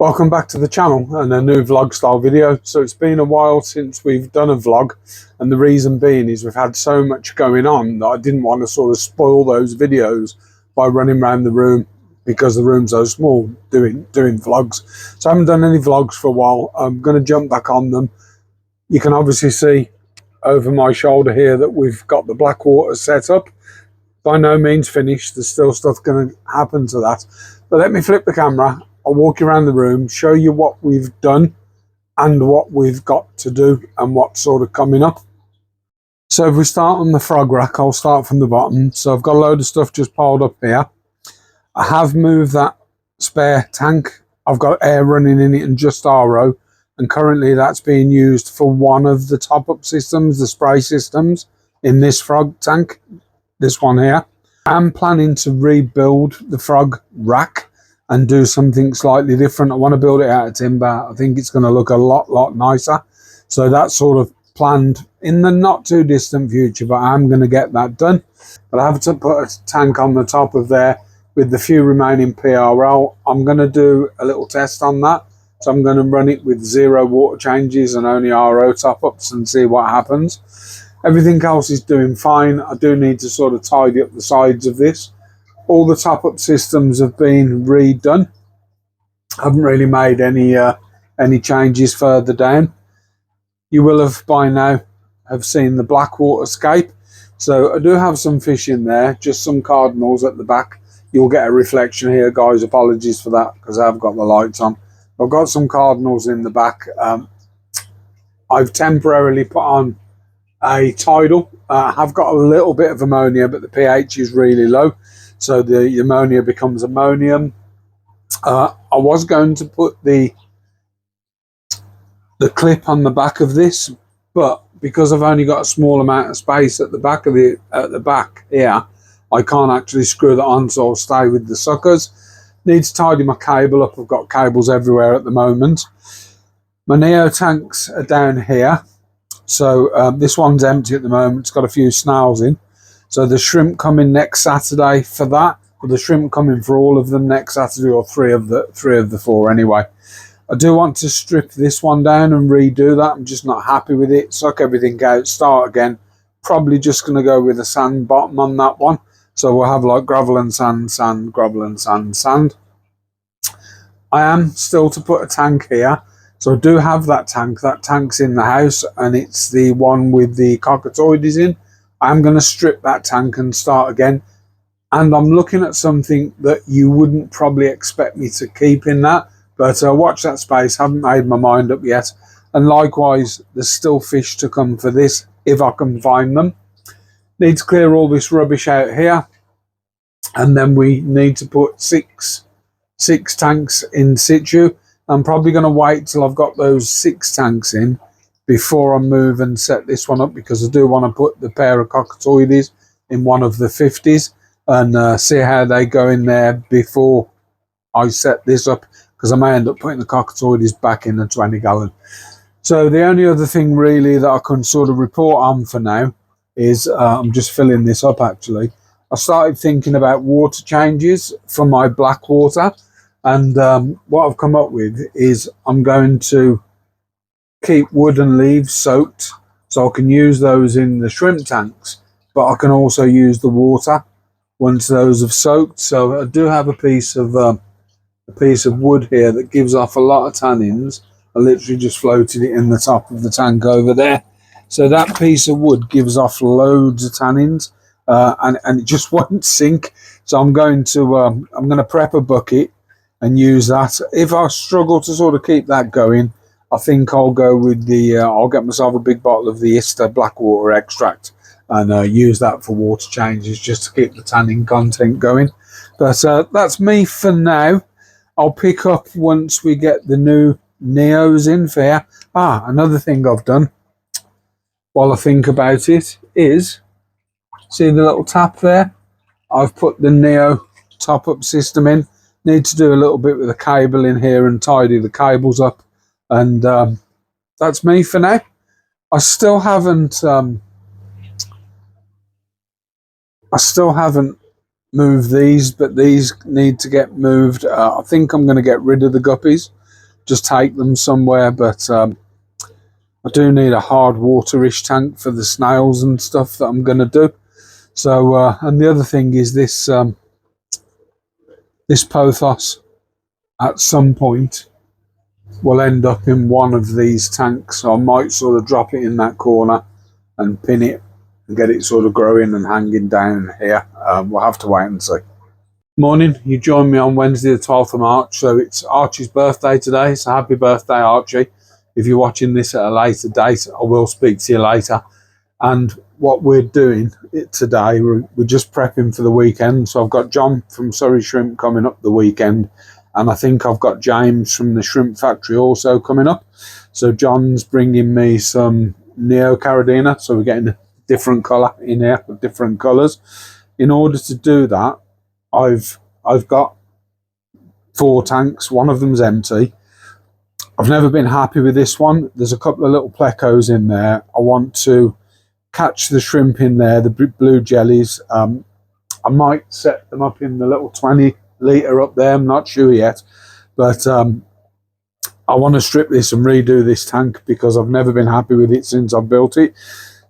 Welcome back to the channel and a new vlog style video. So it's been a while since we've done a vlog, and the reason being is we've had so much going on that I didn't want to sort of spoil those videos by running around the room, because the room's so small, doing vlogs. So I haven't done any vlogs for a while. I'm going to jump back on them. You can obviously see over my shoulder here that we've got the Blackwater set up. By no means finished, there's still stuff going to happen to that, but let me flip the camera. I'll walk you around the room, show you what we've done and what we've got to do and what's sort of coming up. So if we start on the frog rack, I'll start from the bottom. So I've got a load of stuff just piled up here. I have moved that spare tank. I've got air running in it and just RO, and currently that's being used for one of the top-up systems, the spray systems in this frog tank, this one here. I'm planning to rebuild the frog rack and do something slightly different. I want to build it out of timber. I think it's going to look a lot nicer. So that's sort of planned in the not too distant future, but I'm going to get that done. But I have to put a tank on the top of there with the few remaining PRL. I'm going to do a little test on that. So I'm going to run it with 0 water changes and only RO top-ups and see what happens. Everything else is doing fine. I do need to sort of tidy up the sides of this. All the top-up systems have been redone. I haven't really made any changes further down. You will have by now have seen the Blackwater scape. So I do have some fish in there, just some cardinals at the back. You'll get a reflection here, guys. Apologies for that because I've got the lights on. I've got some cardinals in the back. I've temporarily put on a tidal. I have got a little bit of ammonia, but the pH is really low, so the ammonia becomes ammonium. I was going to put the clip on the back of this, but because I've only got a small amount of space at the back of the back here, I can't actually screw that on, so I'll stay with the suckers. Need to tidy my cable up. I've got cables everywhere at the moment. My Neo tanks are down here. So this one's empty at the moment. It's got a few snails in. So the shrimp coming next Saturday for that, or the shrimp coming for all of them next Saturday, or three of the four anyway. I do want to strip this one down and redo that. I'm just not happy with it. Suck everything out, start again. Probably just going to go with a sand bottom on that one. So we'll have like gravel and sand, sand, gravel and sand, sand. I am still to put a tank here. So I do have that tank. That tank's in the house, and it's the one with the cockatoides in. I'm going to strip that tank and start again. And I'm looking at something that you wouldn't probably expect me to keep in that. But watch that space. Haven't made my mind up yet. And likewise, there's still fish to come for this if I can find them. Need to clear all this rubbish out here. And then we need to put six tanks in situ. I'm probably going to wait till I've got those 6 tanks in before I move and set this one up, because I do want to put the pair of cockatoides in one of the 50s and see how they go in there before I set this up, because I may end up putting the cockatoides back in the 20-gallon. So the only other thing really that I can sort of report on for now is I'm just filling this up actually. I started thinking about water changes for my Blackwater. And what I've come up with is I'm going to keep wood and leaves soaked, so I can use those in the shrimp tanks, but I can also use the water once those have soaked. So I do have a piece of wood here that gives off a lot of tannins. I literally just floated it in the top of the tank over there. So that piece of wood gives off loads of tannins, and it just won't sink. So I'm going to prep a bucket and use that. If I struggle to sort of keep that going, I think I'll go with I'll get myself a big bottle of the Ista Blackwater extract and use that for water changes, just to keep the tannin content going. But that's me for now. I'll pick up once we get the new Neos in for here. Another thing I've done while I think about it is, see the little tap there? I've put the Neo top-up system in. Need to do a little bit with the cable in here and tidy the cables up, and that's me for now. I still haven't moved these, but these need to get moved. I think I'm going to get rid of the guppies. just take them somewhere, but I do need a hard waterish tank for the snails and stuff that I'm going to do. So, and the other thing is this this pothos at some point will end up in one of these tanks. So I might sort of drop it in that corner and pin it and get it sort of growing and hanging down here. We'll have to wait and see. Morning, you joined me on Wednesday the 12th of March, so it's Archie's birthday today, so happy birthday Archie. If you're watching this at a later date, I will speak to you later. And what we're doing today, we're just prepping for the weekend. So I've got John from Surrey Shrimp coming up the weekend, and I think I've got James from the Shrimp Factory also coming up. So John's bringing me some Neo Caridina, so we're getting a different colour in here with different colours. In order to do that, I've got 4 tanks. One of them's empty. I've never been happy with this one. There's a couple of little plecos in there. I want to catch the shrimp in there, the blue jellies. I might set them up in the little 20 litre up there. I'm not sure yet, but I want to strip this and redo this tank because I've never been happy with it since I built it.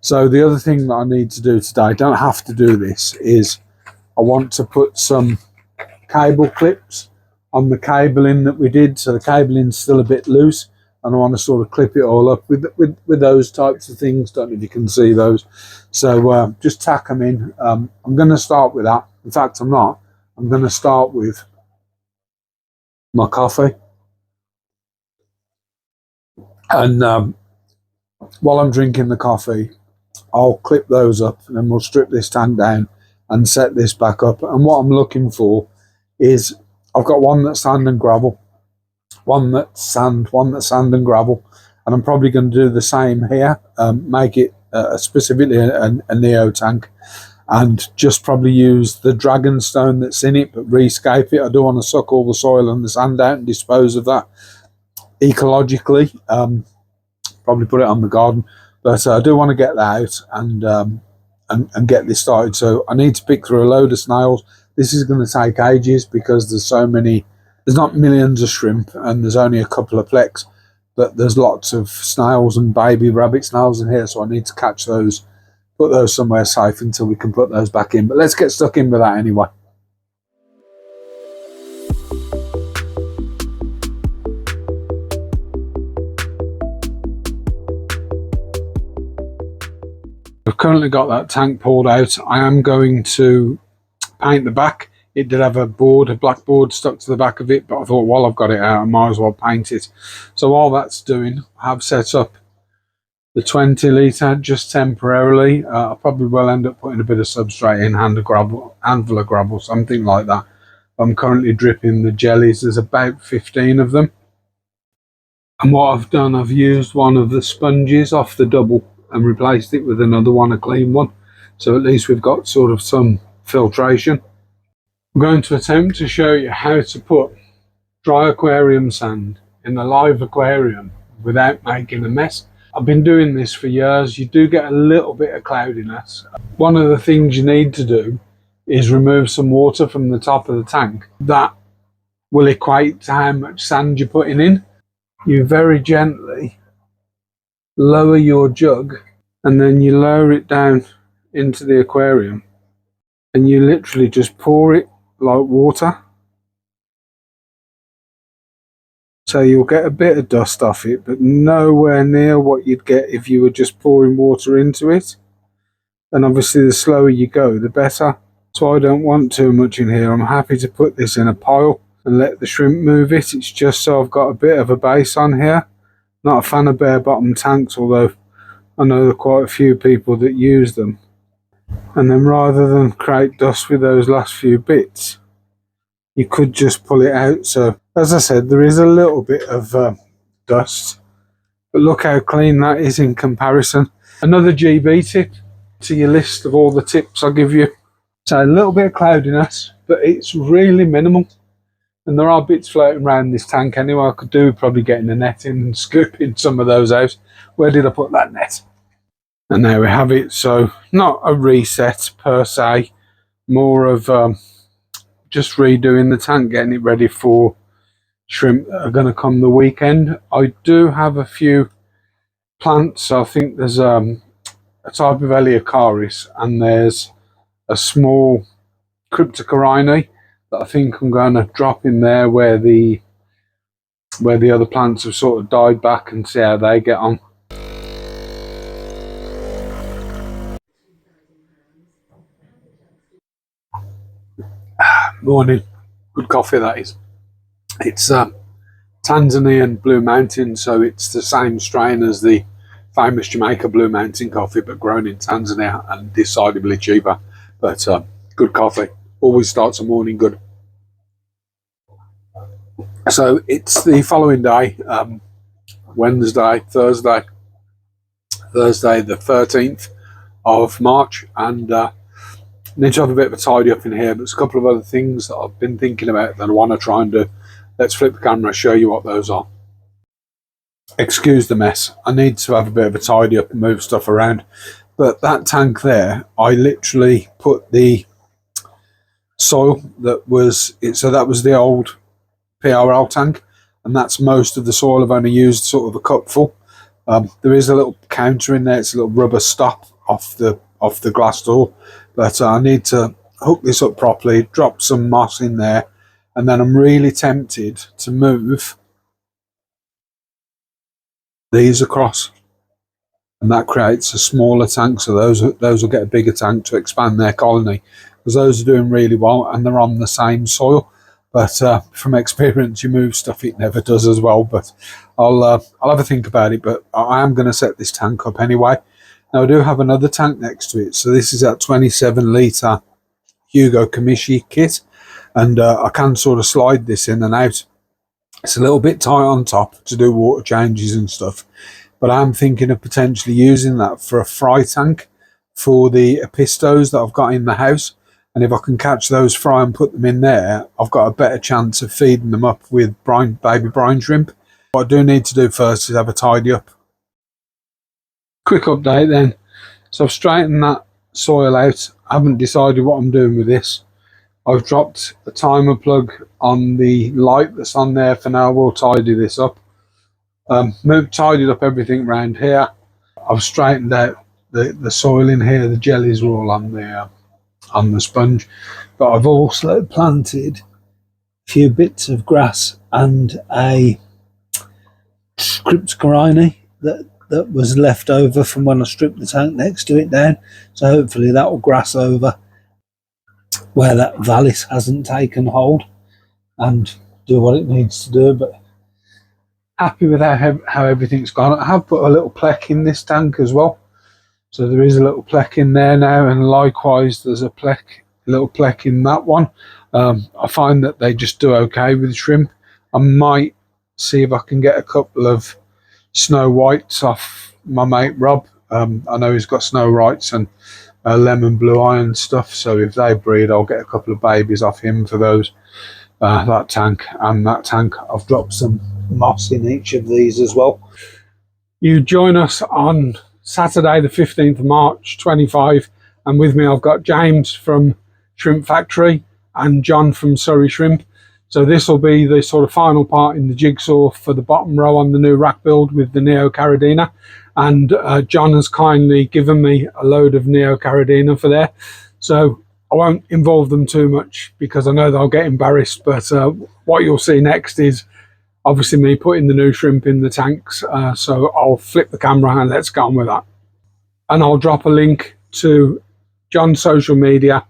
So the other thing that I need to do today, I don't have to do this, is I want to put some cable clips on the cabling that we did. So the cabling's still a bit loose, and I want to sort of clip it all up with those types of things. Don't know if you can see those. So just tack them in. I'm going to start with that. In fact, I'm not. I'm going to start with my coffee. And while I'm drinking the coffee, I'll clip those up, and then we'll strip this tank down and set this back up. And what I'm looking for is, I've got one that's sand and gravel, one that's sand and gravel, and I'm probably going to do the same here, make it specifically a Neo tank, and just probably use the dragon stone that's in it, but rescape it. I don't want to suck all the soil and the sand out and dispose of that ecologically. Probably put it on the garden, but I do want to get that out and get this started. So I need to pick through a load of snails. This is going to take ages because there's so many. There's not millions of shrimp, and there's only a couple of plecs, but there's lots of snails and baby rabbit snails in here, so I need to catch those, put those somewhere safe until we can put those back in. But let's get stuck in with that anyway. I've currently got that tank pulled out. I am going to paint the back. It did have a black board stuck to the back of it, but I thought while I've got it out, I might as well paint it. So while that's doing, I have set up the 20 litre just temporarily. I probably will end up putting a bit of substrate in, handful of gravel, something like that. I'm currently dripping the jellies. There's about 15 of them. And what I've done, I've used one of the sponges off the double and replaced it with another one, a clean one. So at least we've got sort of some filtration. I'm going to attempt to show you how to put dry aquarium sand in a live aquarium without making a mess. I've been doing this for years. You do get a little bit of cloudiness. One of the things you need to do is remove some water from the top of the tank. That will equate to how much sand you're putting in. You very gently lower your jug, and then you lower it down into the aquarium, and you literally just pour it like water. So you'll get a bit of dust off it, but nowhere near what you'd get if you were just pouring water into it. And obviously the slower you go, the better. So I don't want too much in here. I'm happy to put this in a pile and let the shrimp move it. It's just so I've got a bit of a base on here. Not a fan of bare bottom tanks, although I know there are quite a few people that use them. And then rather than create dust with those last few bits, you could just pull it out. So as I said, there is a little bit of dust, but look how clean that is in comparison. Another GB tip to your list of all the tips I'll give you. So a little bit of cloudiness, but it's really minimal. And there are bits floating around this tank anyway. I could do probably getting a net in and scooping some of those out. Where did I put that net? And there we have it. So not a reset per se, more of just redoing the tank, getting it ready for shrimp that are going to come the weekend. I do have a few plants. I think there's a type of Eleocharis and there's a small cryptocorini that I think I'm going to drop in there where the other plants have sort of died back, and see how they get on. Morning. Good coffee that is. It's Tanzanian Blue Mountain, so it's the same strain as the famous Jamaica Blue Mountain coffee, but grown in Tanzania and decidedly cheaper. But good coffee. Always starts a morning good. So it's the following day, Thursday the 13th of March, and need to have a bit of a tidy up in here, but there's a couple of other things that I've been thinking about that I want to try and do. Let's flip the camera and show you what those are. Excuse the mess. I need to have a bit of a tidy up and move stuff around. But that tank there, I literally put the soil that was it. So that was the old PRL tank, and that's most of the soil. I've only used sort of a cupful. There is a little counter in there. It's a little rubber stop off the glass door, but I need to hook this up properly, drop some moss in there, and then I'm really tempted to move these across, and that creates a smaller tank, so those will get a bigger tank to expand their colony, because those are doing really well and they're on the same soil. But from experience, you move stuff, it never does as well. But I'll have a think about it, but I am going to set this tank up anyway. Now I do have another tank next to it, so this is that 27 litre Hugo Kamishi kit, and I can sort of slide this in and out. It's a little bit tight on top to do water changes and stuff, but I'm thinking of potentially using that for a fry tank for the apistos that I've got in the house. And if I can catch those fry and put them in there, I've got a better chance of feeding them up with baby brine shrimp. What I do need to do first is have a tidy up. Quick update then. So I've straightened that soil out. I haven't decided what I'm doing with this. I've dropped a timer plug on the light that's on there for now. We'll tidy this up. Tidied up everything around here. I've straightened out the soil in here. The jellies are all on the sponge, but I've also planted a few bits of grass and a cryptocorini that was left over from when I stripped the tank next to it down, so hopefully that will grass over where that vallis hasn't taken hold and do what it needs to do. But happy with how everything's gone. I have put a little plec in this tank as well, so there is a little plec in there now, and likewise there's a little plec in that one. I find that they just do okay with shrimp. I might see if I can get a couple of snow whites off my mate Rob. I know he's got snow whites and lemon blue eye and stuff, so if they breed I'll get a couple of babies off him for those. That tank and that tank, I've dropped some moss in each of these as well. You join us on Saturday the 15th of March 25, and with me I've got James from Shrimp Factory and John from Surrey Shrimp. So this will be the sort of final part in the jigsaw for the bottom row on the new rack build with the Neo Caridina, and John has kindly given me a load of Neo Caridina for there, so I won't involve them too much because I know they'll get embarrassed. But what you'll see next is obviously me putting the new shrimp in the tanks, so I'll flip the camera and let's get on with that. And I'll drop a link to John's social media,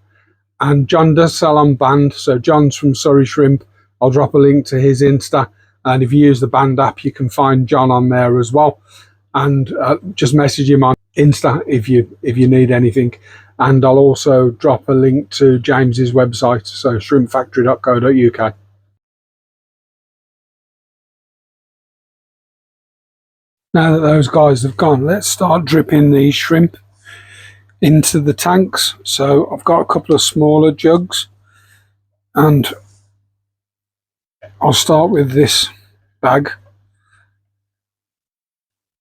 and John does sell on Band, so John's from Surrey Shrimp. I'll drop a link to his Insta, and if you use the Band app you can find John on there as well, and just message him on Insta if you need anything. And I'll also drop a link to James's website, so shrimpfactory.co.uk. Now that those guys have gone, let's start dripping these shrimp into the tanks. So I've got a couple of smaller jugs, and I'll start with this bag.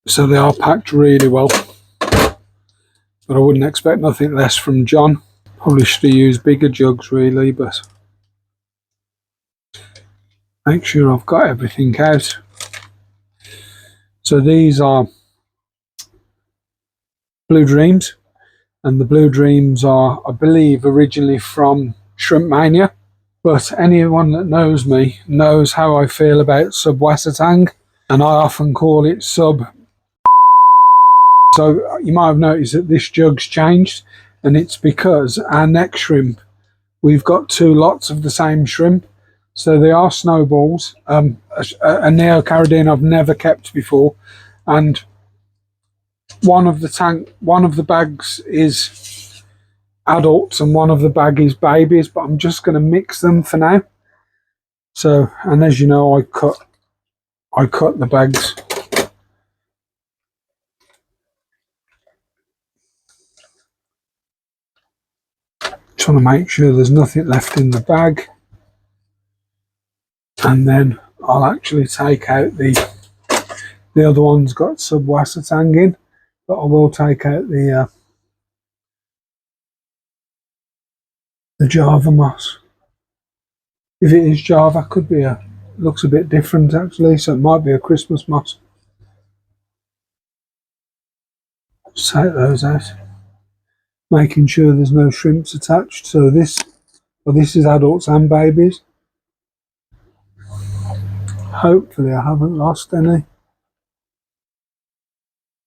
So they are packed really well, but I wouldn't expect nothing less from John. Probably should have used bigger jugs really, but make sure I've got everything out. So these are Blue Dreams, and the Blue Dreams are, I believe, originally from Shrimp Mania. But anyone that knows me knows how I feel about sub Wassertang, and I often call it sub. So you might have noticed that this jug's changed, and it's because our next shrimp, we've got 2 lots of the same shrimp. So they are snowballs, a Neocaridine I've never kept before, and one of the bags is adults and one of the bag is babies, but I'm just going to mix them for now. So, and as you know, I cut the bags. Trying to make sure there's nothing left in the bag, and then I'll actually take out the other one's got sub Wassertang in, but I will take out the Java moss. If it is Java, could be looks a bit different actually, so it might be a Christmas moss. Just take those out, making sure there's no shrimps attached. So this is adults and babies. Hopefully I haven't lost any.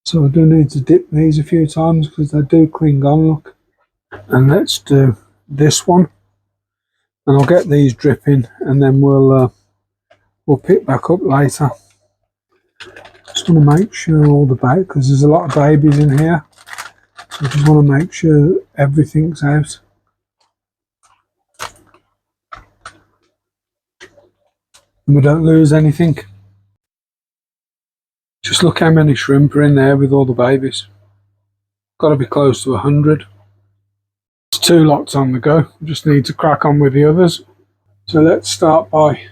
So I do need to dip these a few times because they do cling on, look. And let's do this one, and I'll get these dripping, and then we'll pick back up later. Just want to make sure all the baby, because there's a lot of babies in here, so I just want to make sure everything's out. And we don't lose anything. Just look how many shrimp are in there with all the babies. Got to be close to 100. It's 2 lots on the go. We just need to crack on with the others. So let's start by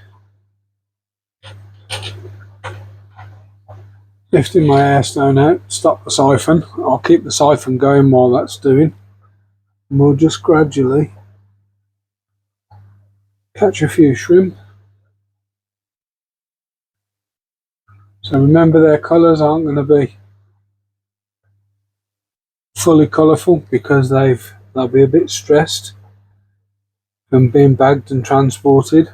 lifting my air stone out, stop the siphon. I'll keep the siphon going while that's doing. And we'll just gradually catch a few shrimp. So remember, their colours aren't going to be fully colourful because they'll be a bit stressed from being bagged and transported.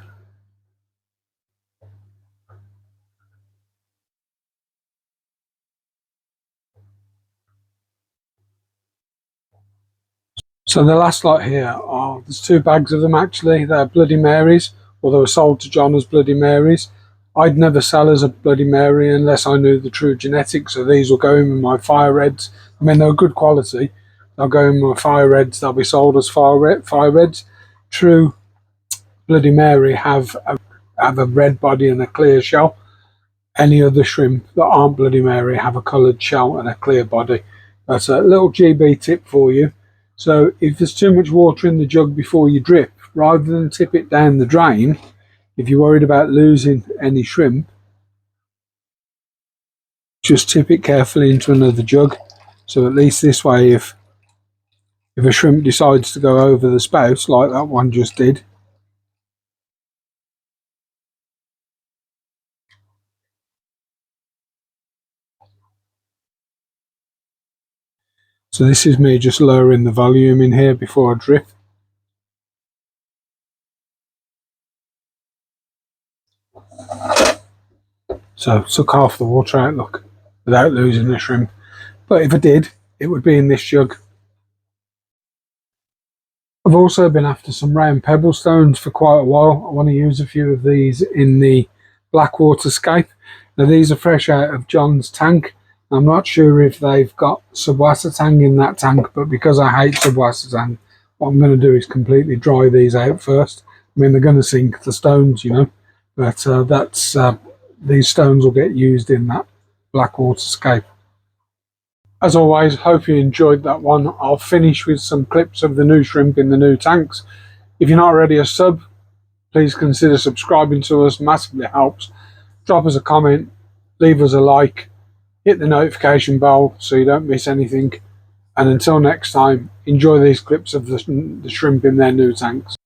So the last lot here there's 2 bags of them actually. They're Bloody Marys, or they were sold to John as Bloody Marys. I'd never sell as a Bloody Mary unless I knew the true genetics, so these will go in with my fire reds. I mean, they're good quality. They'll go in with my fire reds, they'll be sold as fire reds. True Bloody Mary have a red body and a clear shell. Any other shrimp that aren't Bloody Mary have a coloured shell and a clear body. That's a little GB tip for you. So if there's too much water in the jug before you drip, rather than tip it down the drain, if you're worried about losing any shrimp, just tip it carefully into another jug. So at least this way, if a shrimp decides to go over the spout, like that one just did, so this is me just lowering the volume in here before I drip. So took half the water out, look, without losing the shrimp. But if I did, it would be in this jug. I've also been after some round pebble stones for quite a while. I want to use a few of these in the Blackwater scape. Now these are fresh out of John's tank. I'm not sure if they've got Subwassertang in that tank, but because I hate Subwassertang, what I'm going to do is completely dry these out first. I mean, they're going to sink the stones, you know, but these stones will get used in that Blackwater scape. As always, hope you enjoyed that one. I'll finish with some clips of the new shrimp in the new tanks. If you're not already a sub, please consider subscribing to us. Massively helps. Drop us a comment, leave us a like, hit the notification bell so you don't miss anything. And until next time, enjoy these clips of the shrimp in their new tanks.